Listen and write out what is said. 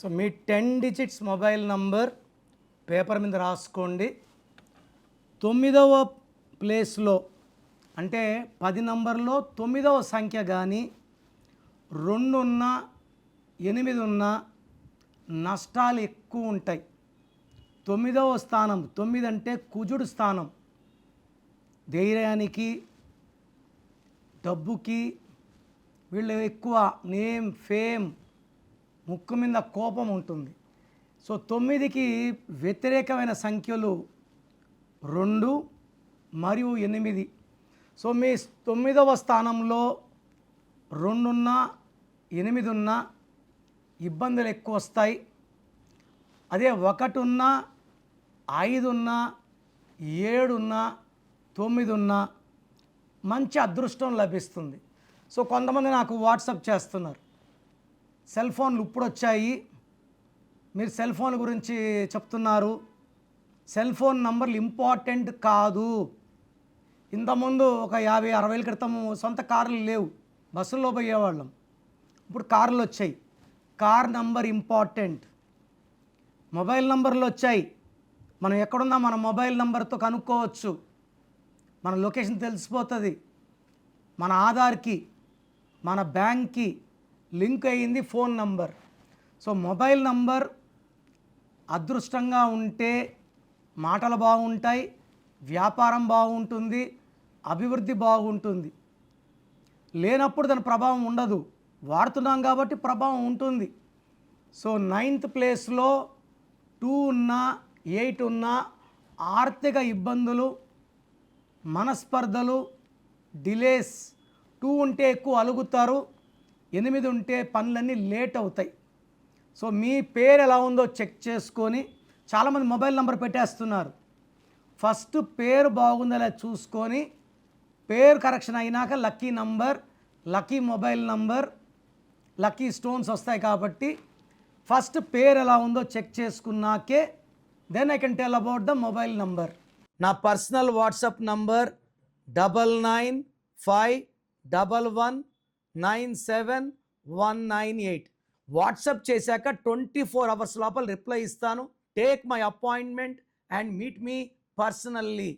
So మీ 10 digits mobile number paper మీద రాసుకోండి. 9వ ప్లేస్లో అంటే 10 నంబర్లో 9వ సంఖ్య కానీ 2 ఉన్నా 8 ఉన్నా నష్టాలు ఎక్కువ ఉంటాయి. 9వ స్థానం, 9 అంటే కుజుడు స్థానం. ధైర్యానికి, డబ్బుకి వీళ్ళు ఎక్కువ నేమ్, ఫేమ్, ముక్కు మీద కోపం ఉంటుంది. సో 9కి వ్యతిరేకమైన సంఖ్యలు 2 మరియు 8. సో మీ 9వ స్థానంలో 2 ఉన్నా 8 ఉన్నా ఇబ్బందులు ఎక్కువ వస్తాయి. అదే 1 ఉన్నా 5 ఉన్నా 7 ఉన్నా 9 ఉన్నా మంచి అదృష్టం లభిస్తుంది. సో కొంతమంది నాకు వాట్సాప్ చేస్తున్నారు, సెల్ ఫోన్లు ఇప్పుడు వచ్చాయి, మీరు సెల్ ఫోన్ గురించి చెప్తున్నారు, సెల్ ఫోన్ నంబర్లు ఇంపార్టెంట్ కాదు. ఇంతకుముందు ఒక 50-60 ఏళ్ళ క్రితం సొంత కార్లు లేవు, బస్సుల్లో పోయేవాళ్ళం. ఇప్పుడు కార్లు వచ్చాయి, కార్ నంబర్ ఇంపార్టెంట్. మొబైల్ నంబర్లు వచ్చాయి, మనం ఎక్కడున్నా మన మొబైల్ నంబర్తో కనుక్కోవచ్చు, మన లొకేషన్ తెలిసిపోతుంది. మన ఆధార్కి, మన బ్యాంక్కి లింక్ అయ్యింది phone number. So mobile number అదృష్టంగా ఉంటే మాటలు బాగుంటాయి, వ్యాపారం బాగుంటుంది, అభివృద్ధి బాగుంటుంది. లేనప్పుడు దాని ప్రభావం ఉండదు, వాడుతున్నాం కాబట్టి ప్రభావం ఉంటుంది. సో 9th ప్లేస్లో 2 ఉన్నా 8 ఉన్నా ఆర్థిక ఇబ్బందులు, మనస్పర్ధలు, డిలేస్. 2 ఉంటే ఎక్కువ అలుగుతారు, 8 ఉంటే పనులన్నీ లేట్ అవుతాయి. సో మీ పేరు ఎలా ఉందో చెక్ చేసుకొని, చాలామంది మొబైల్ నెంబర్ పెట్టేస్తున్నారు. ఫస్ట్ పేరు బాగుందో లేదా చూసుకొని, పేరు కరెక్షన్ అయినాక lucky number, lucky mobile number, lucky stones వస్తాయి. కాబట్టి ఫస్ట్ పేరు ఎలా ఉందో చెక్ చేసుకున్నాకే then I can tell about the mobile number. నా పర్సనల్ వాట్సాప్ నంబర్ 9951119798. వాట్సాప్ చేశాక 24 అవర్స్ లోపల రిప్లై ఇస్తాను. Take my appointment and meet me personally.